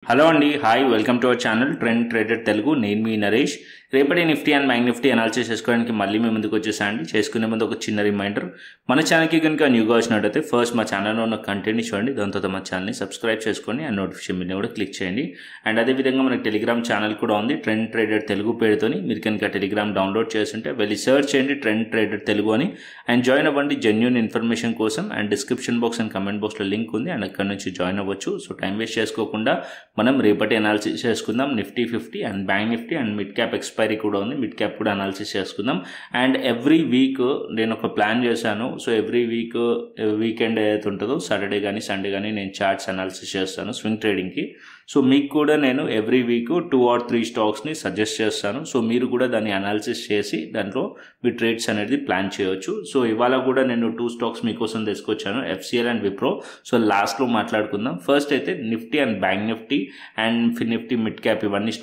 Hello అండి, hi, welcome to our channel trend trader Telugu. నేను మీ నరేష్. రేపటి Nifty and bank Nifty analysis చేసుకోవడానికి మళ్ళీ మీ ముందుకు వచ్చేసాండి. చేసుకునే ముందు ఒక చిన్న రిమైండర్, మన ఛానల్కి కనుక న్యూగా వచ్చినట్టయితే ఫస్ట్ మా ఛానల్లో ఉన్న కంటెంట్ని చూడండి, దాని తర్వాత మా ఛానల్ని సబ్స్క్రైబ్ చేసుకోండి అండ్ నోటిఫికేషన్ బిల్ని కూడా క్లిక్ చేయండి. అండ్ అదేవిధంగా మనకి టెలిగ్రామ్ ఛానల్ కూడా ఉంది, ట్రెండ్ ట్రేడర్ తెలుగు పేరుతోని. మీరు కనుక టెలిగ్రామ్ డౌన్లోడ్ చేస్తుంటే వెళ్ళి సర్చ్ చేయండి ట్రెండ్ ట్రేడర్ తెలుగు అని అండ్ జాయిన్ అవ్వండి జెన్యూన్ ఇన్ఫర్మేషన్ కోసం. And description box and comment బాక్స్లో లింక్ ఉంది అండ్ అక్కడ నుంచి జాయిన్ అవ్వచ్చు. సో టైం వేస్ట్ చేసుకోకుండా మనం రేపటి అనాలిసిస్ చేసుకుందాం. Nifty 50 and bank Nifty and mid cap expiry కూడా ఉంది, మిడ్ క్యాప్ కూడా అనాలిసిస్ చేసుకుందాం. అండ్ ఎవ్రీ వీక్ నేను ఒక ప్లాన్ చేశాను. సో ఎవ్రీ వీకెండ్ ఏదైతే ఉంటుందో సాటర్డే కానీ సండే కానీ నేను చార్ట్స్ అనాలిసిస్ చేస్తాను స్వింగ్ ట్రేడింగ్కి. సో మీకు కూడా నేను ఎవ్రీ వీక్ 2 or 3 స్టాక్స్ని సజెస్ట్ చేస్తాను. సో మీరు కూడా దాన్ని అనాలిసిస్ చేసి దాంట్లో మీ ట్రేడ్స్ అనేది ప్లాన్ చేయవచ్చు. సో ఇవాళ కూడా నేను 2 స్టాక్స్ మీకోసం తీసుకొచ్చాను, FCL అండ్ విప్రో. సో లాస్ట్లో మాట్లాడుకుందాం. ఫస్ట్ అయితే Nifty and bank Nifty and Nifty mid cap ఇవన్నీ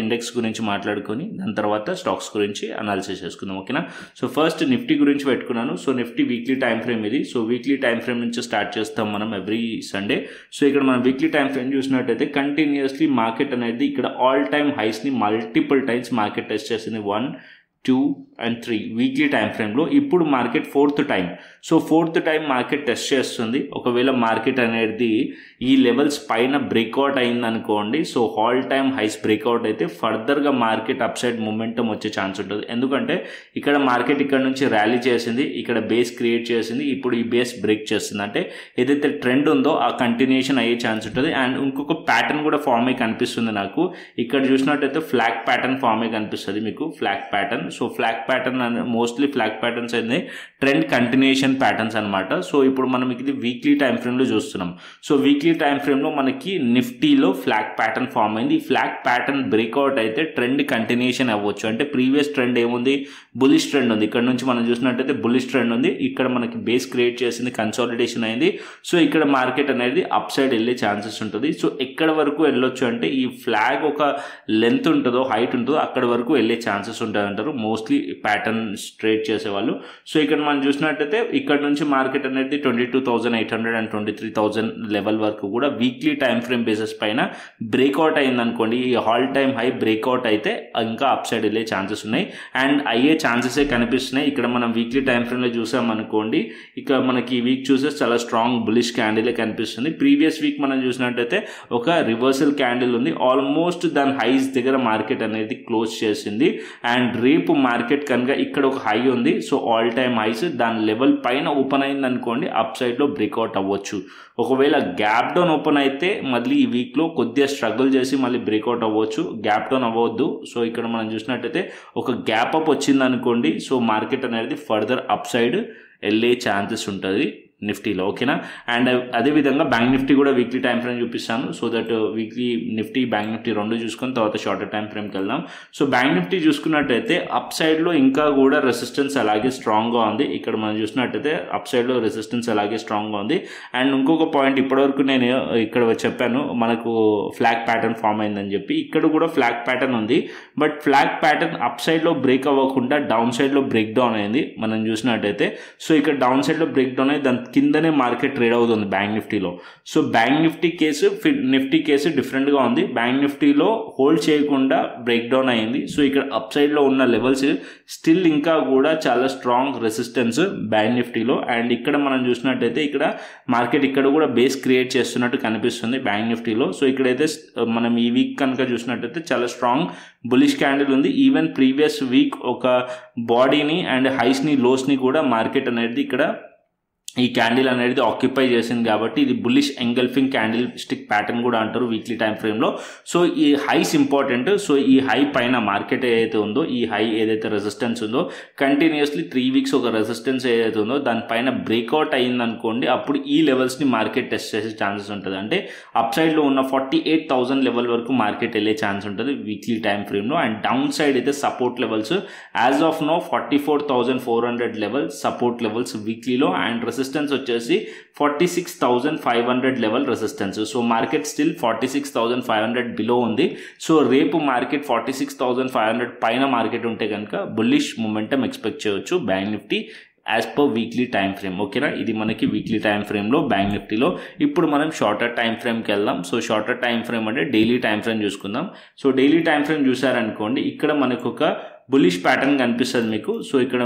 ఇండెక్స్ గురించి మాట్లాడుకొని దాని తర్వాత స్టాక్స్ గురించి అనాలిసిస్ చేసుకుందాం, ఓకేనా. సో ఫస్ట్ నిఫ్టీ గురించి పెట్టుకున్నాను. So Nifty weekly time frame ఇది. సో వీక్లీ టైం ఫ్రేమ్ నుంచి స్టార్ట్ చేస్తాం మనం ఎవ్రీ సండే. సో ఇక్కడ మనం వీక్లీ టైం ఫ్రేమ్ చూసినట్టయితే కంటిన్యూస్లీ మార్కెట్ అనేది ఇక్కడ ఆల్ టైమ్ హైస్ని మల్టిపుల్ టైమ్స్ మార్కెట్ టెస్ట్ చేసింది. 1, 2 and 3 వీక్లీ టైం ఫ్రేమ్లో. ఇప్పుడు market 4th time. So 4th time market test చేస్తుంది. ఒకవేళ మార్కెట్ అనేది ఈ లెవెల్స్ పైన బ్రేక్అవుట్ అయింది అనుకోండి, so all time highs breakout అయితే ఫర్దర్గా మార్కెట్ అప్ సైడ్ మొమెంటం వచ్చే ఛాన్స్ ఉంటుంది. ఎందుకంటే ఇక్కడ మార్కెట్ ఇక్కడ నుంచి ర్యాలీ చేసింది, ఇక్కడ బేస్ క్రియేట్ చేసింది, ఇప్పుడు ఈ బేస్ బ్రేక్ చేస్తుంది. అంటే ఏదైతే ట్రెండ్ ఉందో ఆ కంటిన్యూషన్ అయ్యే ఛాన్స్ ఉంటుంది. అండ్ ఇంకొక ప్యాటర్న్ కూడా ఫామ్ అయ్యి కనిపిస్తుంది నాకు. ఇక్కడ చూసినట్టయితే ఫ్లాగ్ ప్యాటర్న్ ఫామ్ అయ్యి కనిపిస్తుంది మీకు, flag pattern. So flag pattern mostly flag patterns అనేది ట్రెండ్ కంటిన్యూషన్ ప్యాటర్న్స్ అనమాట. సో ఇప్పుడు మనం ఇది వీక్లీ టైం ఫ్రేమ్లో చూస్తున్నాం. సో వీక్లీ టైం ఫ్రేమ్లో మనకి నిఫ్టీలో ఫ్లాగ్ ప్యాటర్న్ ఫామ్ అయింది. ఈ ఫ్లాగ్ ప్యాటర్న్ బ్రేక్అవుట్ అయితే ట్రెండ్ కంటిన్యూషన్ అవ్వచ్చు. అంటే ప్రీవియస్ ట్రెండ్ ఏముంది, బులిష్ ట్రెండ్ ఉంది. ఇక్కడ నుంచి మనం చూసినట్టయితే బులిష్ ట్రెండ్ ఉంది, ఇక్కడ మనకి బేస్ క్రియేట్ చేసింది, కన్సాలిడేషన్ అయింది. సో ఇక్కడ మార్కెట్ అనేది అప్ సైడ్ వెళ్ళే ఛాన్సెస్ ఉంటుంది. సో ఎక్కడ వరకు వెళ్ళొచ్చు అంటే ఈ ఫ్లాగ్ ఒక లెంత్ ఉంటుందో హైట్ ఉంటుందో అక్కడ వరకు వెళ్ళే ఛాన్సెస్ ఉంటుంది అంటారు మోస్ట్లీ ప్యాటర్న్ ట్రేడ్ చేసేవాళ్ళు. సో ఇక్కడ మనం చూసినట్టయితే ఇక్కడ నుంచి మార్కెట్ అనేది 22,800 and 23,000 లెవెల్ వరకు కూడా వీక్లీ టైం ఫ్రేమ్ బేసిస్ పైన బ్రేక్అవుట్ అయింది అనుకోండి, ఈ ఆల్ టైమ్ హై బ్రేక్అవుట్ అయితే ఇంకా అప్ సైడ్ వెళ్ళే ఛాన్సెస్ ఉన్నాయి అండ్ అయ్యే ఛాన్సెసే కనిపిస్తున్నాయి. ఇక్కడ మనం వీక్లీ టైం ఫ్రేమ్లో చూసామనుకోండి, ఇక మనకి ఈ వీక్ చూసే చాలా స్ట్రాంగ్ బులిష్ క్యాండిలే కనిపిస్తుంది. ప్రీవియస్ వీక్ మనం చూసినట్టయితే ఒక రివర్సల్ క్యాండిల్ ఉంది, ఆల్మోస్ట్ దాని హైస్ దగ్గర మార్కెట్ అనేది క్లోజ్ చేసింది. అండ్ రేపు మార్కెట్ కనుక ఇక్కడ ఒక హై ఉంది, సో ఆల్ టైమ్ హైస్ దాని లెవెల్ పైన ఓపెన్ అయింది అనుకోండి, అప్ సైడ్లో బ్రేక్అవుట్ అవ్వచ్చు. ఒకవేళ గ్యాప్ డౌన్ ఓపెన్ అయితే మళ్ళీ ఈ వీక్లో కొద్దిగా స్ట్రగుల్ చేసి మళ్ళీ బ్రేక్అవుట్ అవ్వచ్చు, గ్యాప్ డౌన్ అవ్వద్దు. సో ఇక్కడ మనం చూసినట్టయితే ఒక గ్యాప్ అప్ వచ్చింది అనుకోండి, సో మార్కెట్ అనేది ఫర్దర్ అప్ సైడ్ వెళ్ళే ఛాన్సెస్ ఉంటుంది నిఫ్టీలో, ఓకేనా. అండ్ అదేవిధంగా బ్యాంక్ నిఫ్టీ కూడా వీక్లీ టైం ఫ్రేమ్ చూపిస్తాను. So that weekly Nifty bank Nifty రెండు చూసుకొని తర్వాత షార్టర్ టైం ఫ్రేమ్కి వెళ్దాం. సో బ్యాంక్ నిఫ్టీ చూసుకున్నట్టయితే అప్ సైడ్లో ఇంకా కూడా రెసిస్టెన్స్ అలాగే స్ట్రాంగ్గా ఉంది. ఇక్కడ మనం చూసినట్టయితే అప్ సైడ్లో రెసిస్టెన్స్ అలాగే స్ట్రాంగ్గా ఉంది. అండ్ ఇంకొక పాయింట్, ఇప్పటివరకు నేను ఇక్కడ చెప్పాను మనకు ఫ్లాగ్ ప్యాటర్న్ ఫామ్ అయిందని చెప్పి, ఇక్కడ కూడా ఫ్లాగ్ ప్యాటర్న్ ఉంది. బట్ ఫ్లాగ్ ప్యాటర్న్ అప్ సైడ్లో బ్రేక్ అవ్వకుండా డౌన్ సైడ్లో బ్రేక్ డౌన్ అయింది మనం చూసినట్టయితే. సో ఇక్కడ డౌన్ సైడ్లో బ్రేక్ డౌన్ అయ్యి దాని కిందనే మార్కెట్ ట్రేడ్ అవుతుంది బ్యాంక్ నిఫ్టీలో. So bank Nifty case Nifty case డిఫరెంట్గా ఉంది. బ్యాంక్ నిఫ్టీలో హోల్డ్ చేయకుండా బ్రేక్ డౌన్ అయింది. సో ఇక్కడ అప్ సైడ్లో ఉన్న లెవెల్స్ స్టిల్ ఇంకా కూడా చాలా స్ట్రాంగ్ రెసిస్టెన్స్ బ్యాంక్ నిఫ్టీలో. అండ్ ఇక్కడ మనం చూసినట్టయితే ఇక్కడ మార్కెట్ ఇక్కడ కూడా బేస్ క్రియేట్ చేస్తున్నట్టు కనిపిస్తుంది బ్యాంక్ నిఫ్టీలో. సో ఇక్కడైతే మనం ఈ వీక్ కనుక చూసినట్టయితే చాలా స్ట్రాంగ్ బులిష్ క్యాండిల్ ఉంది. ఈవెన్ ప్రీవియస్ వీక్ ఒక బాడీని అండ్ హైస్ని లోస్ని కూడా మార్కెట్ అనేది ఇక్కడ ఈ క్యాండిల్ అనేది ఆక్యుపై చేసింది కాబట్టి ఇది bullish engulfing candle stick pattern కూడా అంటారు వీక్లీ టైం ఫ్రేమ్లో. సో ఈ హైస్ ఇంపార్టెంట్. సో ఈ హై పైన మార్కెట్ ఏదైతే ఉందో, ఈ హై ఏదైతే రెసిస్టెన్స్ ఉందో కంటిన్యూస్లీ 3 వీక్స్ ఒక రెసిస్టెన్స్ ఏదైతే ఉందో దానిపైన బ్రేక్అవుట్ అయింది అనుకోండి, అప్పుడు ఈ లెవెల్స్ని మార్కెట్ టెస్ట్ చేసే ఛాన్సెస్ ఉంటుంది. అంటే అప్ సైడ్లో ఉన్న 48,000 లెవెల్ వరకు మార్కెట్ వెళ్ళే ఛాన్స్ ఉంటుంది వీక్లీ టైం ఫ్రేమ్లో. అండ్ డౌన్ సైడ్ అయితే support levels as of now 44,400 level support levels వీక్లీలో. అండ్ రెసిస్టెన్స్ వచ్చేసి 46,500 level resistance. So market still 46,500 below ఉంది. సో రేపు మార్కెట్ 46,500 పైన మార్కెట్ ఉంటే కనుక బుల్లిష్ మొమెంటం ఎక్స్పెక్ట్ చేయవచ్చు bank Nifty as per weekly time frame. ఓకేనా, ఇది మనకి వీక్లీ టైం ఫ్రేమ్లో బ్యాంక్ నిఫ్టీలో. ఇప్పుడు మనం షార్టర్ టైం ఫ్రేమ్కి వెళ్దాం. సో షార్టర్ టైం ఫ్రేమ్ అంటే డైలీ టైం ఫ్రేమ్ చూసుకుందాం. సో డైలీ టైం ఫ్రేమ్ చూసారనుకోండి, ఇక్కడ మనకు ఒక బులిష్ ప్యాటర్న్ కనిపిస్తుంది మీకు. సో ఇక్కడ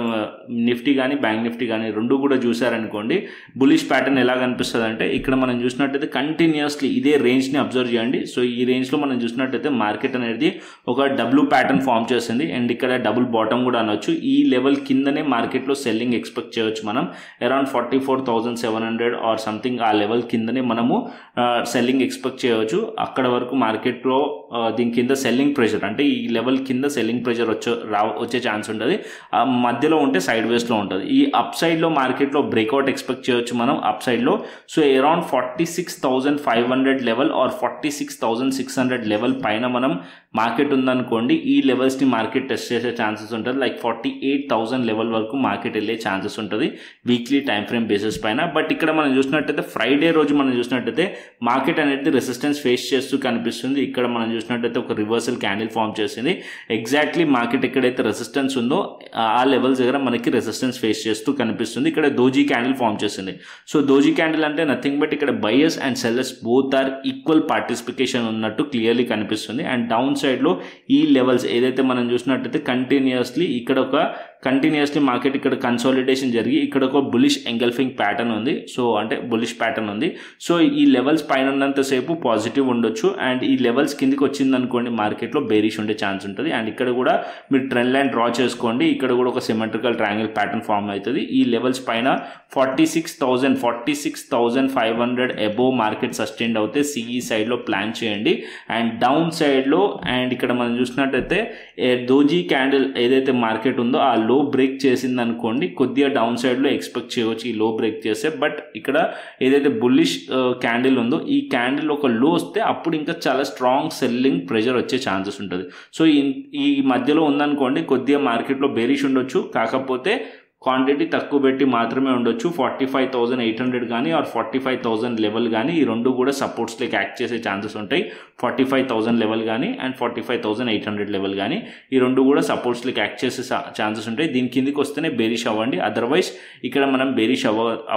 నిఫ్టీ కానీ బ్యాంక్ నిఫ్టీ కానీ రెండు కూడా చూసారనుకోండి, బులిష్ ప్యాటర్న్ ఎలా కనిపిస్తుంది అంటే ఇక్కడ మనం చూసినట్టయితే కంటిన్యూస్లీ ఇదే రేంజ్ని అబ్జర్వ్ చేయండి. సో ఈ రేంజ్లో మనం చూసినట్టయితే మార్కెట్ అనేది ఒక డబ్ల్యూ ప్యాటర్న్ ఫామ్ చేసింది అండ్ ఇక్కడ డబుల్ బాటమ్ కూడా అనొచ్చు. ఈ లెవెల్ కిందనే మార్కెట్లో సెల్లింగ్ ఎక్స్పెక్ట్ చేయొచ్చు మనం. అరౌండ్ 44,700 ఆర్ సంథింగ్ ఆ లెవెల్ కిందనే మనము సెల్లింగ్ ఎక్స్పెక్ట్ చేయవచ్చు. అక్కడ వరకు మార్కెట్లో దీని కింద సెల్లింగ్ ప్రెషర్ అంటే ఈ లెవెల్ కింద సెల్లింగ్ ప్రెషర్ వచ్చే ఛాన్స్ ఉంటుంది. మధ్యలో ఉంటే సైడ్ వేస్లో ఉంటుంది. ఈ అప్ సైడ్లో మార్కెట్లో బ్రేక్అవుట్ ఎక్స్పెక్ట్ చేయొచ్చు మనం అప్ సైడ్లో. So around 46,500 level or 46,600 level పైన మనం మార్కెట్ ఉందనుకోండి, ఈ లెవెల్స్ని మార్కెట్ టెస్ట్ చేసే ఛాన్సెస్ ఉంటుంది. లైక్ 48,000 లెవెల్ వరకు మార్కెట్ వెళ్ళే ఛాన్సెస్ ఉంటుంది వీక్లీ టైం ఫ్రేమ్ బేసిస్ పైన. బట్ ఇక్కడ మనం చూసినట్టయితే ఫ్రైడే రోజు మనం చూసినట్టయితే మార్కెట్ అనేది రెసిస్టెన్స్ ఫేస్ చేస్తూ కనిపిస్తుంది. ఇక్కడ మనం చూసినట్టయితే ఒక రివర్సల్ క్యాండిల్ ఫామ్ చేసింది. ఎగ్జాక్ట్లీ మార్కెట్ ఎక్కడైతే రెసిస్టెన్స్ ఉందో ఆ లెవెల్స్ దగ్గర మనకి రెసిస్టెన్స్ ఫేస్ చేస్తూ కనిపిస్తుంది. ఇక్కడ దోజీ క్యాండిల్ ఫామ్ చేసింది. సో దోజీ క్యాండిల్ అంటే నథింగ్ బట్ ఇక్కడ buyers and sellers both are equal participation ఉన్నట్టు క్లియర్లీ కనిపిస్తుంది. అండ్ డౌన్ సైడ్లో ఈ లెవెల్స్ ఏదైతే మనం చూసినట్టయితే కంటిన్యూస్లీ మార్కెట్ ఇక్కడ కన్సాలిడేషన్ జరిగి ఇక్కడ ఒక బులిష్ ఎంగల్ఫింగ్ ప్యాటర్న్ ఉంది. సో అంటే బులిష్ ప్యాటర్న్ ఉంది. సో ఈ లెవెల్స్ పైన ఉన్నంతసేపు పాజిటివ్ ఉండొచ్చు అండ్ ఈ లెవెల్స్ కిందికి వచ్చింది అనుకోండి మార్కెట్లో బేరిష్ ఉండే ఛాన్స్ ఉంటుంది. అండ్ ఇక్కడ కూడా మీరు ట్రెండ్ లైన్ డ్రా చేసుకోండి. ఇక్కడ కూడా ఒక సిమెట్రికల్ ట్రయాంగిల్ ప్యాటర్న్ ఫామ్ అవుతుంది. ఈ లెవెల్స్ పైన 46,500 అబోవ్ మార్కెట్ సస్టైన్ అవుతే సిఈ సైడ్లో ప్లాన్ చేయండి. అండ్ డౌన్ సైడ్లో అండ్ ఇక్కడ మనం చూసినట్టయితే దోజీ క్యాండిల్ ఏదైతే మార్కెట్ ఉందో ఆ లో బ్రేక్ చేసింది అనుకోండి, కొద్దిగా డౌన్ సైడ్లో ఎక్స్పెక్ట్ చేయవచ్చు ఈ లో బ్రేక్ చేస్తే. బట్ ఇక్కడ ఏదైతే బుల్లిష్ క్యాండిల్ ఉందో ఈ క్యాండిల్ ఒక లో వస్తే అప్పుడు ఇంకా చాలా స్ట్రాంగ్ సెల్లింగ్ ప్రెషర్ వచ్చే ఛాన్సెస్ ఉంటుంది. సో ఈ మధ్యలో ఉందనుకోండి కొద్దిగా మార్కెట్లో బేరిష్ ఉండొచ్చు, కాకపోతే క్వాంటిటీ తక్కువ పెట్టి మాత్రమే ఉండొచ్చు. 45,800 కానీ ఆర్ 45,000 లెవెల్ కానీ ఈ రెండు కూడా సపోర్ట్స్ లైక్ యాక్ట్ చేసే ఛాన్సెస్ ఉంటాయి. 45,000 లెవెల్ కానీ అండ్ 45,800 లెవెల్ కానీ ఈ రెండు కూడా సపోర్ట్స్ లైక్ యాక్ట్ చేసే ఛాన్సెస్ ఉంటాయి. దీని కిందికి వస్తేనే బేరిష్ అవ్వండి, అదర్వైజ్ ఇక్కడ మనం బేరిష్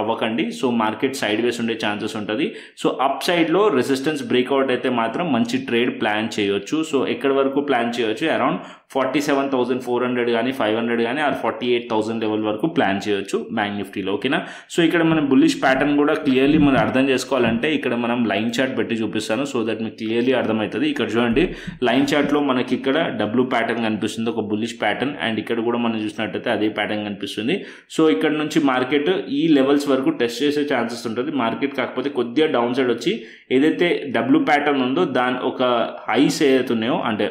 అవ్వకండి. సో మార్కెట్ సైడ్ వేస్ ఉండే ఛాన్సెస్ ఉంటుంది. సో అప్ సైడ్లో రెసిస్టెన్స్ బ్రేక్అవుట్ అయితే మాత్రం మంచి ట్రేడ్ ప్లాన్ చేయొచ్చు. సో ఎక్కడి వరకు ప్లాన్ చేయొచ్చు, అరౌండ్ 47,400 కానీ 500 కానీ ఆర్ 48,000 లెవెల్ వరకు ప్లాన్ చేయొచ్చు బ్యాంక్ నిఫ్టీలో. ఓకేనా, సో ఇక్కడ మనం బుల్లిష్ ప్యాటర్న్ కూడా క్లియర్లీ మనం అర్థం చేసుకోవాలంటే ఇక్కడ మనం లైన్ చార్ట్ పెట్టి చూపిస్తాను. సో దట్ మీకు క్లియర్లీ అర్థమవుతుంది. ఇక్కడ చూడండి లైన్ చార్ట్లో మనకి ఇక్కడ డబ్ల్యూ ప్యాటర్న్ కనిపిస్తుంది, ఒక బుల్లిష్ ప్యాటర్న్. అండ్ ఇక్కడ కూడా మనం చూసినట్టయితే అదే ప్యాటర్న్ కనిపిస్తుంది. సో ఇక్కడ నుంచి మార్కెట్ ఈ లెవెల్స్ వరకు టెస్ట్ చేసే ఛాన్సెస్ ఉంటుంది. మార్కెట్ కాకపోతే కొద్దిగా డౌన్ సైడ్ వచ్చి ఏదైతే డబ్ల్యూ ప్యాటర్న్ ఉందో దాని ఒక హైస్ ఏదైతున్నాయో అంటే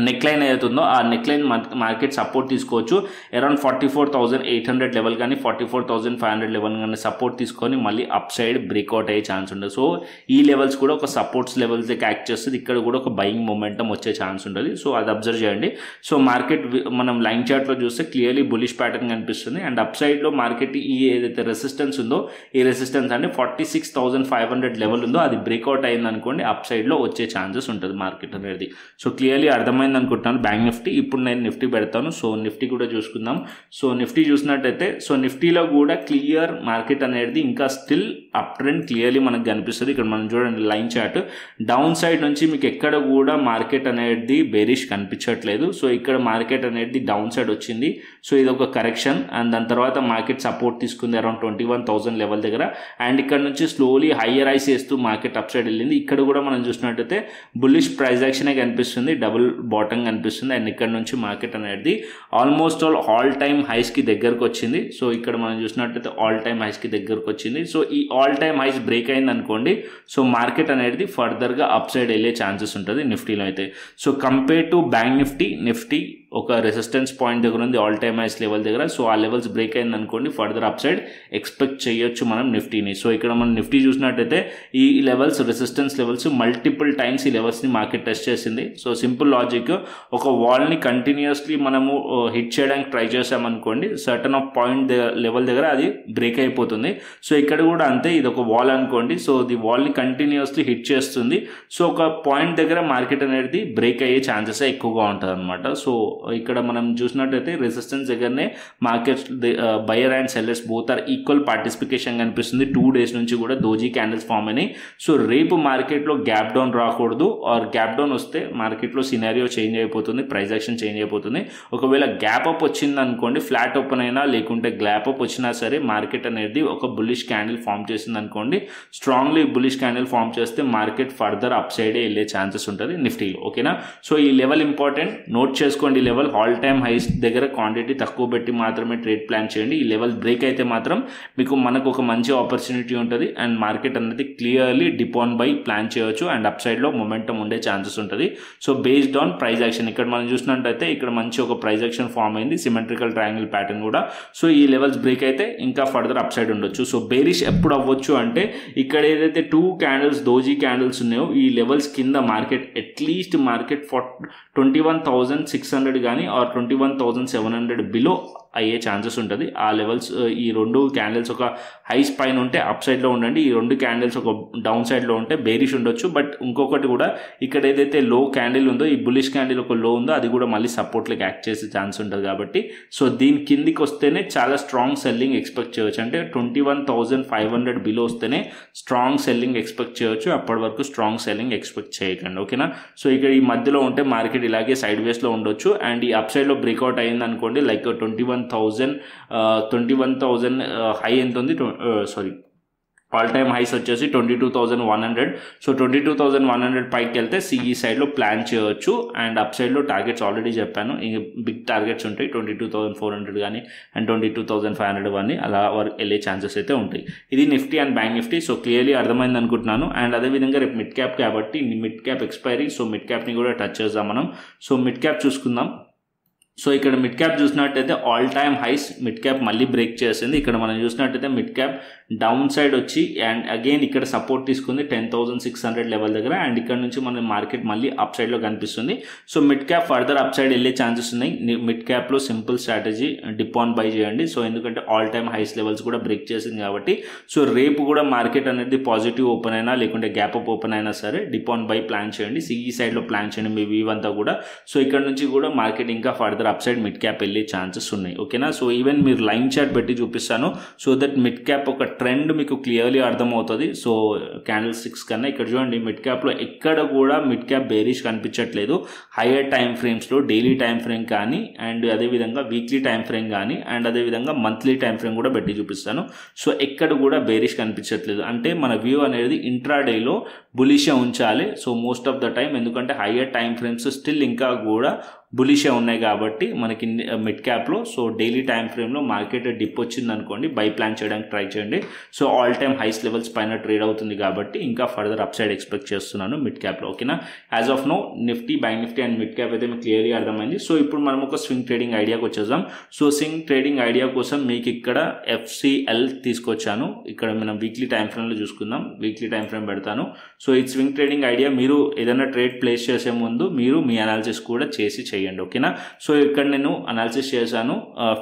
నెక్ లైన్ ఏదైతుందో ఆ నెక్ లైన్ మార్కెట్ సపోర్ట్ తీసుకోవచ్చు. అరౌండ్ 44,800 లెవెల్ కానీ 44,500 లెవెల్ కానీ సపోర్ట్ తీసుకొని మళ్ళీ అప్ సైడ్ బ్రేక్అవుట్ అయ్యే ఛాన్స్ ఉంటుంది. సో ఈ లెవెల్స్ కూడా ఒక సపోర్ట్స్ లెవెల్స్ దగ్గర యాక్ట్ చేస్తుంది. ఇక్కడ కూడా ఒక బయింగ్ మొమెంటం వచ్చే ఛాన్స్ ఉంటుంది. సో అది అబ్జర్వ్ చేయండి. సో మార్కెట్ మనం లైన్ చార్ట్లో చూస్తే క్లియర్లీ బులిష్ ప్యాటర్న్ కనిపిస్తుంది. అండ్ అప్ సైడ్లో మార్కెట్ ఈ ఏదైతే రెసిస్టెన్స్ ఉందో ఈ రెసిస్టెన్స్ అంటే 46,500 లెవెల్ ఉందో అది బ్రేక్అవుట్ అయింది అనుకోండి అప్ సైడ్లో వచ్చే ఛాన్సెస్ ఉంటుంది మార్కెట్ అనేది. సో క్లియర్లీ అర్థమైంది అనుకుంటున్నాను బ్యాంక్ నిఫ్టీ. ఇప్పుడు నేను నిఫ్టీ పెడతాను. సో నిఫ్టీ కూడా చూసుకుందాం. సో నిఫ్టీ చూసినట్టయితే సో నిఫ్టీలో కూడా క్లియర్ మార్కెట్ అనేది ఇంకా స్టిల్ అప్ ట్రెండ్ క్లియర్లీ మనకు కనిపిస్తుంది. ఇక్కడ మనం చూడండి లైన్ చార్ట్ డౌన్ సైడ్ నుంచి మీకు ఎక్కడ కూడా మార్కెట్ అనేది బేరిష్ కనిపించట్లేదు. సో ఇక్కడ మార్కెట్ అనేది డౌన్ సైడ్ వచ్చింది. సో ఇది ఒక కరెక్షన్ అండ్ దాని తర్వాత మార్కెట్ సపోర్ట్ తీసుకుంది అరౌండ్ 21,000 లెవెల్ దగ్గర. అండ్ ఇక్కడ నుంచి స్లోలీ హయ్యర్ ఐస్ చేస్తూ మార్కెట్ అప్ సైడ్ వెళ్ళింది. ఇక్కడ కూడా మనం చూసినట్టయితే బుల్లిష్ ప్రైస్ యాక్షనే కనిపిస్తుంది, డబుల్ బాటమ్ కనిపిస్తుంది. అండ్ ఇక్కడ నుంచి మార్కెట్ అనేది ఆల్మోస్ట్ ఆల్ టైమ్ హైస్కి దగ్గరకు వచ్చింది. సో ఇక్కడ మనం చూసినట్టయితే ఆల్ టైమ్ హైస్కి దగ్గరకు వచ్చింది. సో ఈ ఆల్ టైమ్ హైస్ బ్రేక్ అయింది అనుకోండి సో మార్కెట్ అనేది ఫర్దర్గా అప్ సైడ్ వెళ్ళే ఛాన్సెస్ ఉంటుంది నిఫ్టీలో అయితే. So compare to bank Nifty ఒక రెసిస్టెన్స్ పాయింట్ దగ్గర ఉంది ఆల్ టైమ్ హైస్ లెవెల్ దగ్గర. సో ఆ లెవెల్స్ బ్రేక్ అయింది అనుకోండి ఫర్దర్ అప్ సైడ్ ఎక్స్పెక్ట్ చేయొచ్చు మనం నిఫ్టీని. సో ఇక్కడ మనం నిఫ్టీ చూసినట్టయితే ఈ levels resistance levels multiple times ఈ లెవెల్స్ని మార్కెట్ టెస్ట్ చేసింది. సో సింపుల్ లాజిక్, ఒక వాల్ని కంటిన్యూస్లీ మనము హిట్ చేయడానికి ట్రై చేసామనుకోండి సర్టన్ ఆఫ్ పాయింట్ లెవెల్ దగ్గర అది బ్రేక్ అయిపోతుంది. సో ఇక్కడ కూడా అంతే, ఇది ఒక వాల్ అనుకోండి. సో ది వాల్ని కంటిన్యూస్లీ హిట్ చేస్తుంది. సో ఒక పాయింట్ దగ్గర మార్కెట్ అనేది బ్రేక్ అయ్యే ఛాన్సెస్ ఎక్కువగా ఉంటుంది అనమాట. సో ఇక్కడ మనం చూసినట్టయితే రెసిస్టెన్స్ దగ్గరనే market buyer and sellers both are equal participation కనిపిస్తుంది. 2 days నుంచి కూడా డోజీ క్యాండిల్స్ ఫామ్ అయినాయి. సో రేపు మార్కెట్లో గ్యాప్ డౌన్ రాకూడదు, ఆర్ గ్యాప్ డౌన్ వస్తే మార్కెట్లో సినారియో చేంజ్ అయిపోతుంది, ప్రైస్ యాక్షన్ చేంజ్ అయిపోతుంది. ఒకవేళ గ్యాప్ అప్ వచ్చింది అనుకోండి, ఫ్లాట్ ఓపెన్ అయినా లేకుంటే గ్యాప్ అప్ వచ్చినా సరే మార్కెట్ అనేది ఒక బుల్లిష్ క్యాండిల్ ఫామ్ చేసింది అనుకోండి, స్ట్రాంగ్లీ బుల్లిష్ క్యాండిల్ ఫామ్ చేస్తే మార్కెట్ ఫర్దర్ అప్ సైడే వెళ్ళే ఛాన్సెస్ ఉంటుంది నిఫ్టీలో. ఓకేనా, సో ఈ లెవెల్ ఇంపార్టెంట్, నోట్ చేసుకోండి. లెవెల్ ఆల్ టైమ్ హైస్ దగ్గర క్వాంటిటీ తక్కువ పెట్టి మాత్రమే ట్రేడ్ ప్లాన్ చేయండి. ఈ లెవెల్ బ్రేక్ అయితే మాత్రం మనకు ఒక మంచి ఆపర్చునిటీ ఉంటుంది అండ్ మార్కెట్ అనేది clearly dip on by plan చేయొచ్చు అండ్ అప్ సైడ్లో మొమెంటం ఉండే ఛాన్సెస్ ఉంటుంది. So based on price action ఇక్కడ మనం చూసినట్టయితే ఇక్కడ మంచి ఒక ప్రైస్ యాక్షన్ ఫామ్ అయింది, సిమెట్రికల్ ట్రయాంగిల్ ప్యాటర్న్ కూడా. సో ఈ లెవెల్స్ బ్రేక్ అయితే ఇంకా ఫర్దర్ అప్ సైడ్ ఉండొచ్చు. సో బేరిష్ ఎప్పుడు అవ్వచ్చు అంటే ఇక్కడ ఏదైతే 2 candles డోజీ క్యాండిల్స్ ఉన్నాయో ఈ లెవెల్స్ కింద మార్కెట్ అట్లీస్ట్ మార్కెట్ 21,600 కానీ ఆర్ 21,700 బిలో అయ్యే ఛాన్సెస్ ఉంటుంది. ఆ లెవెల్స్ ఈ 2 క్యాండిల్స్ ఒక హైస్ పైన ఉంటే అప్ సైడ్లో ఉండండి, ఈ 2 క్యాండిల్స్ ఒక డౌన్ సైడ్లో ఉంటే బేరిష్ ఉండొచ్చు. బట్ ఇంకొకటి కూడా ఇక్కడ ఏదైతే లో క్యాండిల్ ఉందో ఈ బులిష్ క్యాండిల్ ఒక లో ఉందో అది కూడా మళ్ళీ సపోర్ట్లోకి యాక్ట్ చేసే ఛాన్స్ ఉంటుంది. కాబట్టి సో దీని కిందికి వస్తేనే చాలా స్ట్రాంగ్ సెల్లింగ్ ఎక్స్పెక్ట్ చేయవచ్చు. అంటే 21,500 బిలో వస్తేనే స్ట్రాంగ్ సెల్లింగ్ ఎక్స్పెక్ట్ చేయవచ్చు, అప్పటి వరకు స్ట్రాంగ్ సెల్లింగ్ ఎక్స్పెక్ట్ చేయకండి. ఓకేనా, సో ఇక్కడ ఈ మధ్యలో ఉంటే మార్కెట్ ఇలాగే సైడ్ వేస్లో ఉండొచ్చు అండ్ ఈ అప్ సైడ్లో బ్రేక్అవుట్ అయింది అనుకోండి, లైక్ 21,000 హై ఎంత ఉంది, సారీ ఆల్ టైమ్ హైస్ వచ్చేసి 22,100. సో 22,100 పైకి వెళ్తే సిఈ సైడ్లో ప్లాన్ చేయవచ్చు అండ్ అప్ సైడ్లో టార్గెట్స్ ఆల్రెడీ చెప్పాను, బిగ్ టార్గెట్స్ ఉంటాయి 22,400 కానీ అండ్ 22,500 కానీ అలా వెళ్ళే ఛాన్సెస్ అయితే ఉంటాయి. ఇది Nifty and bank Nifty. So clearly అర్థమైంది అనుకుంటున్నాను. అండ్ అదేవిధంగా రేపు మిడ్ క్యాప్ కాబట్టి mid cap expiry, so mid క్యాప్ని కూడా టచ్ చేద్దాం మనం. సో మిడ్ క్యాప్ చూసుకుందాం. సో ఇక్కడ మిడ్ క్యాప్ చూసినట్టయితే all time highs mid cap మళ్ళీ బ్రేక్ చేసింది. ఇక్కడ మనం చూసినట్టయితే మిడ్ క్యాప్ డౌన్ సైడ్ వచ్చి అండ్ అగైన్ ఇక్కడ సపోర్ట్ తీసుకుంది 10,600 లెవెల్ దగ్గర అండ్ ఇక్కడ నుంచి మన మార్కెట్ మళ్ళీ అప్ సైడ్లో కనిపిస్తుంది. So mid cap further up side వెళ్ళే ఛాన్సెస్ ఉన్నాయి. మిడ్ క్యాప్లో simple strategy dip on buy చేయండి. సో ఎందుకంటే ఆల్ టైమ్ హైస్ లెవెల్స్ కూడా బ్రేక్ చేసింది కాబట్టి సో రేపు కూడా మార్కెట్ అనేది పాజిటివ్ ఓపెన్ అయినా లేకుంటే గ్యాప్ అప్ ఓపెన్ అయినా సరే డిప్ ఆన్ బై ప్లాన్ చేయండి, సిఈ సైడ్లో ప్లాన్ చేయండి మీ వీవ్ అంతా కూడా. సో ఇక్కడ నుంచి కూడా మార్కెట్ ఇంకా further up side mid cap వెళ్ళే ఛాన్సెస్ ఉన్నాయి. ఓకేనా, సో ఈవెన్ మీరు లైన్ చార్ట్ పెట్టి చూపిస్తాను సో దట్ మిడ్ క్యాప్ ఒక ట్రెండ్ మీకు క్లియర్లీ అర్థమవుతుంది. సో క్యాండిల్ 6 కన్నా ఇక్కడ చూడండి మిడ్ క్యాప్లో ఎక్కడ కూడా మిడ్ క్యాప్ బేరిష్ కనిపించట్లేదు. హైయర్ టైం ఫ్రేమ్స్లో డైలీ టైం ఫ్రేమ్ కానీ అండ్ అదేవిధంగా వీక్లీ టైం ఫ్రేమ్ కానీ అండ్ అదేవిధంగా మంత్లీ టైం ఫ్రేమ్ కూడా పెట్టి చూపిస్తాను. సో ఎక్కడ కూడా బేరిష్ కనిపించట్లేదు, అంటే మన వ్యూ అనేది ఇంట్రాడేలో బులిష్ ఉంచాలి. So most of the time ఎందుకంటే హైయర్ టైం ఫ్రేమ్స్ స్టిల్ ఇంకా కూడా బులిషే ఉన్నాయి కాబట్టి మనకి మిడ్ క్యాప్లో. సో డైలీ టైం ఫ్రేమ్లో మార్కెట్ డిప్ వచ్చింది అనుకోండి, బై ప్లాన్ చేయడానికి ట్రై చేయండి. So all time highs levels పైన ట్రేడ్ అవుతుంది కాబట్టి ఇంకా ఫర్దర్ అప్ సైడ్ ఎక్స్పెక్ట్ చేస్తున్నాను మిడ్ క్యాప్లో. ఓకేనా, as of now Nifty bank Nifty and mid cap అయితే మీకు క్లియర్గా అర్థమైంది. సో ఇప్పుడు మనం ఒక స్వింగ్ ట్రేడింగ్ ఐడియాకి వచ్చేద్దాం. సో స్వింగ్ ట్రేడింగ్ ఐడియా కోసం మీకు ఇక్కడ FCL తీసుకొచ్చాను. ఇక్కడ మనం వీక్లీ టైం ఫ్రేమ్లో చూసుకుందాం. వీక్లీ టైం ఫ్రేమ్ పెడతాను. సో ఈ స్వింగ్ ట్రేడింగ్ ఐడియా మీరు ఏదైనా ట్రేడ్ ప్లేస్ చేసే ముందు మీరు మీ అనాలిసిస్ కూడా చేసి చేయండి. ఓకేనా, సో ఇక్కడ నేను అనాలిసిస్ చేశాను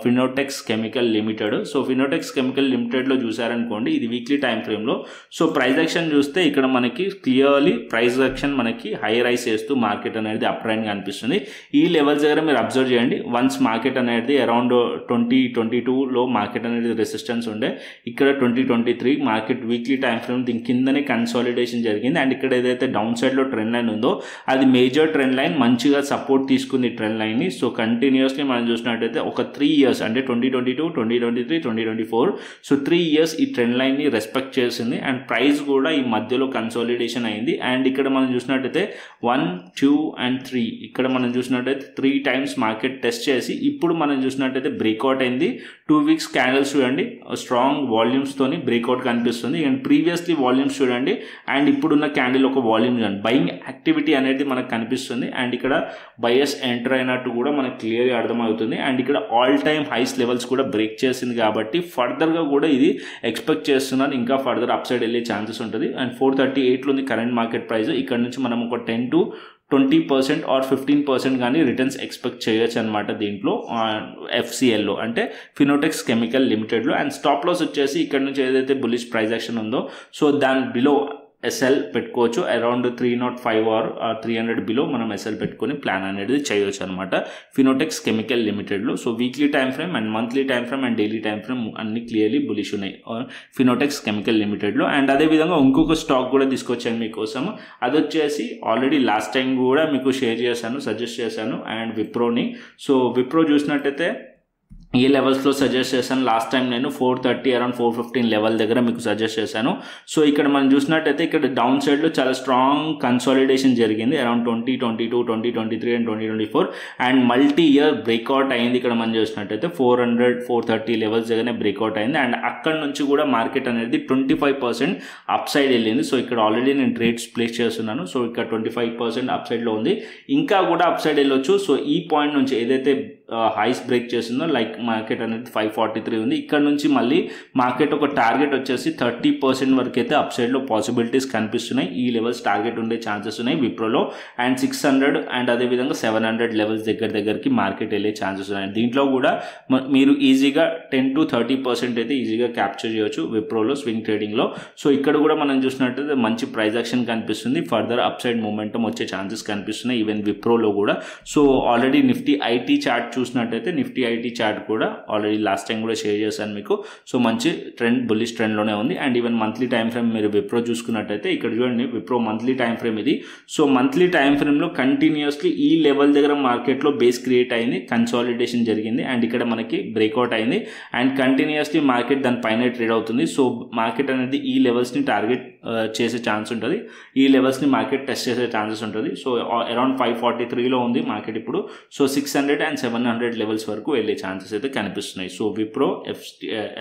Fineotex Chemical Limited. So Fineotex chemical లిమిటెడ్లో చూసారనుకోండి ఇది వీక్లీ టైం ఫ్రేమ్లో. సో ప్రైస్ యాక్షన్ చూస్తే ఇక్కడ మనకి క్లియర్లీ ప్రైస్ యాక్షన్ మనకి హై రైస్ చేస్తూ మార్కెట్ అనేది అప్ ట్రెండ్ కనిపిస్తుంది. ఈ లెవెల్స్ దగ్గర మీరు అబ్జర్వ్ చేయండి. వన్స్ మార్కెట్ అనేది అరౌండ్ 2022లో మార్కెట్ అనేది రెసిస్టెన్స్ ఉండే, ఇక్కడ 2023 మార్కెట్ వీక్లీ టైం ఫ్రేమ్ దీని కిందనే కన్సాలిడేషన్ జరిగింది అండ్ ఇక్కడ ఏదైతే డౌన్ సైడ్లో ట్రెండ్ లైన్ ఉందో అది మేజర్ ట్రెండ్ లైన్ మంచిగా సపోర్ట్ తీసుకుంది ట్రెండ్ లైన్ని. సో కంటిన్యూస్లీ మనం చూసినట్టయితే ఒక 3 years అంటే 2022, 2023, 2024 సో 3 years ఈ ట్రెండ్ లైన్ని రెస్పెక్ట్ చేసింది అండ్ ప్రైస్ కూడా ఈ మధ్యలో కన్సాలిడేషన్ అయింది. అండ్ ఇక్కడ మనం చూసినట్టయితే 1, 2 and 3 ఇక్కడ మనం చూసినట్టయితే 3 times మార్కెట్ టెస్ట్ చేసి ఇప్పుడు మనం చూసినట్టయితే బ్రేక్అవుట్ అయింది. 2 weeks క్యాండిల్స్ చూడండి స్ట్రాంగ్ వాల్యూమ్స్తోని బ్రేక్అవుట్ కనిపిస్తుంది అండ్ ప్రీవియస్లీ వాల్యూమ్స్ చూడండి అండ్ ఇప్పుడున్న క్యాండిల్ ఒక వాల్యూమ్ చూడండి. బయింగ్ యాక్టివిటీ అనేది మనకు కనిపిస్తుంది అండ్ ఇక్కడ బయస్ ఎంటర్ అయినట్టు కూడా మనకు క్లియర్గా అర్థమవుతుంది అండ్ ఇక్కడ ఆల్ టైమ్ హైస్ లెవెల్స్ కూడా బ్రేక్ చేసింది కాబట్టి ఫర్దర్గా కూడా ఇది ఎక్స్పెక్ట్ చేస్తున్నాను ఇంకా ఫర్దర్ అప్ సైడ్ వెళ్ళే ఛాన్సెస్ ఉంటుంది. అండ్ 438లో ఉంది కరెంట్ మార్కెట్ ప్రైస్. ఇక్కడ నుంచి మనం ఒక 10 to 20% ఆర్ 15% కానీ రిటర్న్స్ ఎక్స్పెక్ట్ చేయొచ్చు అనమాట దీంట్లో FCLలో అంటే ఫినోటెక్స్ కెమికల్ లిమిటెడ్లో. అండ్ స్టాప్ లాస్ వచ్చేసి ఇక్కడ నుంచి ఏదైతే బులిష్ ప్రైస్ యాక్షన్ ఉందో సో దాని బిలో ఎస్ఎల్ పెట్టుకోవచ్చు. అరౌండ్ 305 ఆర్ 300 బిలో మనం ఎస్ఎల్ పెట్టుకొని ప్లాన్ అనేది చేయవచ్చు అనమాట ఫినోటెక్స్ కెమికల్ లిమిటెడ్లో. So weekly time frame and monthly time frame and daily time frame అన్ని క్లియర్లీ బులిష్ ఉన్నాయి ఫినోటెక్స్ కెమికల్ లిమిటెడ్లో. అండ్ అదేవిధంగా ఇంకొక స్టాక్ కూడా తీసుకొచ్చాను మీకోసం. అది వచ్చేసి ఆల్రెడీ లాస్ట్ టైం కూడా మీకు షేర్ చేశాను, సజెస్ట్ చేశాను. అండ్ విప్రోని. సో విప్రో చూసినట్టయితే ఈ లెవెల్స్లో సజెస్ట్ చేశాను. లాస్ట్ టైం నేను 430 అరౌండ్ 415 లెవెల్ దగ్గర మీకు సజెస్ట్ చేశాను. సో ఇక్కడ మనం చూసినట్టయితే ఇక్కడ డౌన్ సైడ్లో చాలా స్ట్రాంగ్ కన్సాలిడేషన్ జరిగింది around 2022, 2023 and 2024 and multi year breakout అయింది. ఇక్కడ మనం చూసినట్టయితే 400, 430 లెవెల్స్ దగ్గరనే బ్రేక్అవుట్ అయింది. అండ్ అక్కడ నుంచి కూడా మార్కెట్ అనేది 25% అప్ సైడ్ వెళ్ళింది. సో ఇక్కడ ఆల్రెడీ నేను ట్రేడ్స్ ప్లేస్ చేస్తున్నాను. సో ఇక్కడ 25% అప్ సైడ్లో ఉంది, ఇంకా కూడా అప్ సైడ్ వెళ్ళొచ్చు. సో ఈ పాయింట్ నుంచి ఏదైతే హైస్ బ్రేక్ చేసిందో లైక్ మార్కెట్ అనేది 543 ఉంది. ఇక్కడ నుంచి మళ్ళీ మార్కెట్ ఒక టార్గెట్ వచ్చేసి 30% వరకు అయితే అప్ సైడ్లో పాసిబిలిటీస్ కనిపిస్తున్నాయి. ఈ లెవెల్స్ టార్గెట్ ఉండే ఛాన్సెస్ ఉన్నాయి విప్రోలో. అండ్ 600 అండ్ అదేవిధంగా 700 లెవెల్స్ దగ్గరికి మార్కెట్ వెళ్ళే ఛాన్సెస్ ఉన్నాయి. దీంట్లో కూడా మీరు ఈజీగా 10 to 30% అయితే ఈజీగా క్యాప్చర్ చేయవచ్చు విప్రోలో స్వింగ్ ట్రేడింగ్లో. సో ఇక్కడ కూడా మనం చూసినట్టయితే మంచి ప్రైస్ యాక్షన్ కనిపిస్తుంది. ఫర్దర్ అప్ సైడ్ మూమెంటం వచ్చే ఛాన్సెస్ కనిపిస్తున్నాయి ఈవెన్ విప్రోలో కూడా. So already Nifty IT chart చూసినట్టయితే నిఫ్టీ ఐటీ చార్ట్ కూడా ఆల్రెడీ లాస్ట్ టైం కూడా షేర్ చేశాను మీకు. సో మంచి ట్రెండ్ బుల్లిష్ ట్రెండ్లోనే ఉంది. And even monthly time frame మీరు విప్రో చూసుకున్నట్టయితే ఇక్కడ చూడండి విప్రో మంత్లీ టైం ఫ్రేమ్ ఇది. సో మంత్లీ టైం ఫ్రేమ్లో కంటిన్యూస్లీ ఈ లెవెల్ దగ్గర మార్కెట్లో బేస్ క్రియేట్ అయింది, కన్సాలిడేషన్ జరిగింది అండ్ ఇక్కడ మనకి బ్రేక్అవుట్ అయింది అండ్ కంటిన్యూస్లీ మార్కెట్ దాని పైన ట్రేడ్ అవుతుంది. సో మార్కెట్ అనేది ఈ లెవెల్స్ని టార్గెట్ చేసే ఛాన్స్ ఉంటుంది, ఈ లెవెల్స్ని మార్కెట్ టెస్ట్ చేసే ఛాన్సెస్ ఉంటుంది. సో అరౌండ్ 543లో ఉంది మార్కెట్ ఇప్పుడు. సో 600 and 700 లెవెల్స్ వరకు వెళ్ళే ఛాన్సెస్ అయితే కనిపిస్తున్నాయి. So Wipro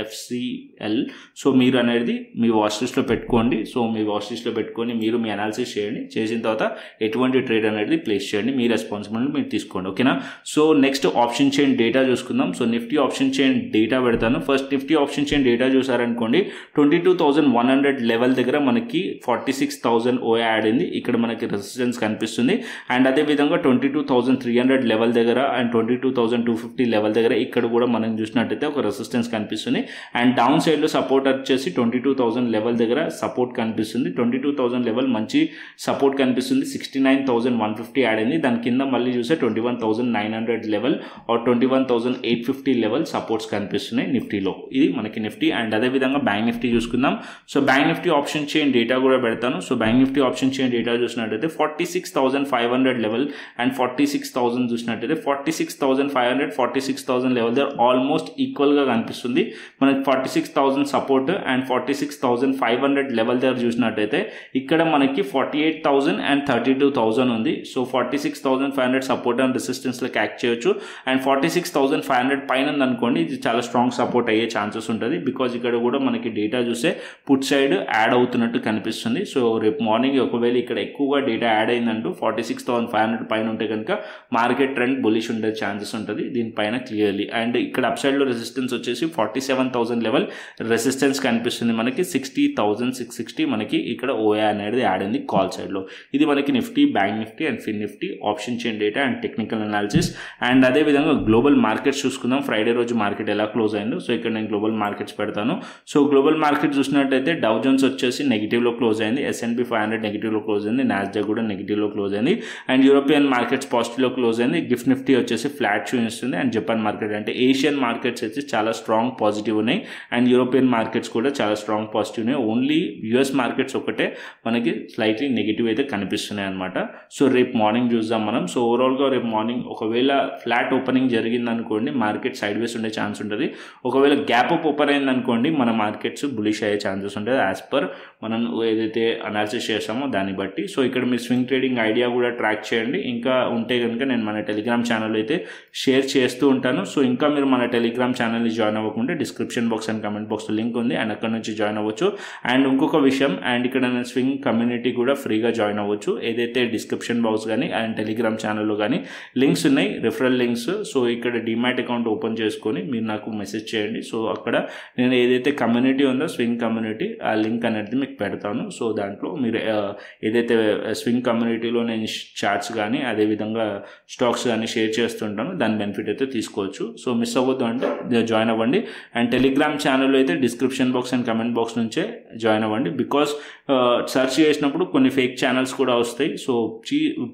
FCL. సో మీరు అనేది మీ వాచ్ లిస్ట్లో పెట్టుకోండి. సో మీ వాచ్ లిస్ట్లో పెట్టుకొని మీరు మీ అనాలిసిస్ చేయండి. చేసిన తర్వాత ఎటువంటి ట్రేడ్ అనేది ప్లేస్ చేయండి, మీ రెస్పాన్సిబిలిటీ మీరు తీసుకోండి. ఓకేనా. So next option chain data చూసుకుందాం. So Nifty option chain data పెడతాను. First Nifty option chain data చూసారనుకోండి 22,100 లెవెల్ దగ్గర మనకి 46,000 ఓ యాడ్ అయింది. ఇక్కడ మనకి రెసిస్టెన్స్ కనిపిస్తుంది. అండ్ అదేవిధంగా 22,300 లెవెల్ దగ్గర అండ్ 22,250 లెవెల్ దగ్గర ఇక్కడ కూడా మనం చూసినట్టయితే ఒక రెసిస్టెన్స్ కనిపిస్తుంది. అండ్ డౌన్ సైడ్లో సపోర్ట్ వచ్చేసి 22,000 లెవెల్ దగ్గర సపోర్ట్ కనిపిస్తుంది. 22,000 లెవెల్ మంచి సపోర్ట్ కనిపిస్తుంది. 69,150 యాడ్ అయింది. దాని కింద మళ్ళీ చూస్తే 21,900 లెవెల్ ఆర్ 21,850 లెవెల్ సపోర్ట్స్ కనిపిస్తున్నాయి నిఫ్టీలో. ఇది మనకి నిఫ్టీ. అండ్ అదేవిధంగా బ్యాంక్ నిఫ్టీ చూసుకుందాం. So bank Nifty option chain data కూడా పెడతాను. So bank Nifty option chain data చూసినట్టయితే 46,500 లెవెల్ అండ్ 46,000 చూసినట్టయితే 46,500, 46,000 లెవెల్ దగ్గర ఆల్మోస్ట్ ఈక్వల్గా కనిపిస్తుంది మనకి. 46,000 సపోర్ట్ అండ్ 46,500 లెవెల్ దగ్గర చూసినట్టయితే ఇక్కడ మనకి 48,000 అండ్ 32,000 ఉంది. సో 46,500 సపోర్ట్ అండ్ రెసిస్టెన్స్లోకి యాక్ట్ చేయొచ్చు. అండ్ 46,500 పైన ఉందనుకోండి ఇది చాలా స్ట్రాంగ్ సపోర్ట్ అయ్యే ఛాన్సెస్ ఉంటుంది. బికాజ్ ఇక్కడ కూడా మనకి డేటా చూస్తే పుట్ సైడ్ యాడ్ అవుతున్నట్టు కనిపిస్తుంది. సో రేపు మార్నింగ్ ఒకవేళ ఇక్కడ ఎక్కువగా డేటా యాడ్ అయిందంటూ 46,500 పైన ఉంటే కనుక మార్కెట్ ట్రెండ్ బులిష్ ఉండే ఛాన్సెస్ ఉంటుంది దీనిపైన క్లియర్లీ. అండ్ ఇక్కడ అప్ సైడ్లో రెసిస్టెన్స్ వచ్చేసి 47,000 లెవెల్ రెసిస్టెన్స్ కనిపిస్తుంది మనకి. 60,660 మనకి ఇక్కడ ఓఏ అనేది యాడ్ అయింది కాల్ సైడ్లో. ఇది మనకి Nifty, bank Nifty and fin Nifty option chain data and technical analysis. And అదేవిధంగా గ్లోబల్ మార్కెట్స్ చూసుకుందాం. ఫ్రైడే రోజు మార్కెట్ ఎలా క్లోజ్ అయిందో. సో ఇక్కడ నేను గ్లోబల్ మార్కెట్స్ పెడతాను. సో గ్లోబల్ మార్కెట్ చూసినట్టయితే డౌ జోన్స్ వచ్చేసి నెగిటివ్లో క్లోజ్ అయింది, S&P 500 నెగిటివ్లో క్లోజ్ అయింది, నాస్డాక్ కూడా నెగిటివ్లో క్లోజ్ అయింది. అండ్ యూరోపియన్ మార్కెట్స్ పాజిటివ్లో క్లోజ్ అయింది. గిఫ్ట్ నిఫ్టీ వచ్చేసి ఫ్లాట్ చూపిస్తుంది. అండ్ జపాన్ మార్కెట్ అంటే ఏషియన్ మార్కెట్స్ వచ్చి చాలా స్ట్రాంగ్ పాజిటివ్ ఉన్నాయి అండ్ యూరోపియన్ మార్కెట్స్ కూడా చాలా స్ట్రాంగ్ పాజిటివ్ ఉన్నాయి. ఓన్లీ యూఎస్ మార్కెట్స్ ఒకటే మనకి స్లైట్లీ నెగిటివ్ అయితే కనిపిస్తున్నాయి అనమాట. సో రేపు మార్నింగ్ చూద్దాం మనం. సో ఓవరాల్గా రేపు మార్నింగ్ ఒకవేళ ఫ్లాట్ ఓపెనింగ్ జరిగింది అనుకోండి మార్కెట్ సైడ్ వేస్ ఉండే ఛాన్స్ ఉంటుంది. ఒకవేళ గ్యాప్ అప్ ఓపెన్ అయింది అనుకోండి మన మార్కెట్స్ బులిష్ అయ్యే ఛాన్సెస్ ఉంటుంది యాజ్ పర్ మనం ఏదైతే అనాలిసిస్ చేస్తామో దాన్ని బట్టి. సో ఇక్కడ మీ స్వింగ్ ట్రేడింగ్ ఐడియా కూడా ట్రాక్ చేయండి. ఇంకా ఉంటే కనుక నేను మన టెలిగ్రామ్ ఛానల్ అయితే షేర్ చేస్తూ ఉంటాను. సో ఇంకా మీరు మన టెలిగ్రామ్ ఛానల్ని జాయిన్ అవ్వకుంటే డిస్క్రిప్షన్ బాక్స్ అండ్ కమెంట్ బాక్స్లో లింక్ ఉంది అండ్ అక్కడ నుంచి జాయిన్ అవ్వచ్చు. అండ్ ఇంకొక విషయం అండ్ ఇక్కడ నేను స్వింగ్ కమ్యూనిటీ కూడా ఫ్రీగా జాయిన్ అవ్వచ్చు. ఏదైతే డిస్క్రిప్షన్ బాక్స్ కానీ అండ్ టెలిగ్రామ్ ఛానల్లో కానీ లింక్స్ ఉన్నాయి, రిఫరల్ లింక్స్. సో ఇక్కడ డిమాట్ అకౌంట్ ఓపెన్ చేసుకొని మీరు నాకు మెసేజ్ చేయండి. సో అక్కడ నేను ఏదైతే కమ్యూనిటీ ఉందో స్వింగ్ కమ్యూనిటీ ఆ లింక్ అనేది మీకు పెడతాను. సో దాంట్లో మీరు ఏదైతే స్వింగ్ కమ్యూనిటీలో నేను చార్ట్స్ కానీ అదేవిధంగా స్టాక్స్ కానీ షేర్ చేస్తుంటాను, దాని బెనిఫిట్ అయితే తీసుకోవచ్చు. సో మిస్ అవ్వద్దు అంటే జాయిన్ అవ్వండి. అండ్ టెలిగ్రామ్ ఛానల్లో అయితే description box and comment box నుంచే జాయిన్ అవ్వండి. బికాస్ సెర్చ్ చేసినప్పుడు కొన్ని ఫేక్ ఛానల్స్ కూడా వస్తాయి. సో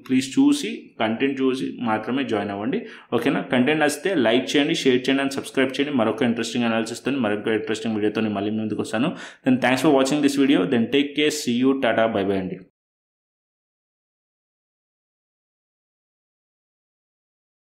ప్లీజ్ చూసి కంటెంట్ చూసి మాత్రమే జాయిన్ అవ్వండి. ఓకేనా? కంటెంట్ నచ్చితే లైక్ చేయండి, షేర్ చేయండి అండ్ సబ్స్క్రైబ్ చేయండి. మరొక ఇంట్రెస్టింగ్ అనాలిసిస్తో మరొక ఇంట్రెస్టింగ్ వీడియోతో మళ్ళీ ముందుకు వస్తాను. Then thanks for watching this video. Then take care, see you, tata, bye bye అండి.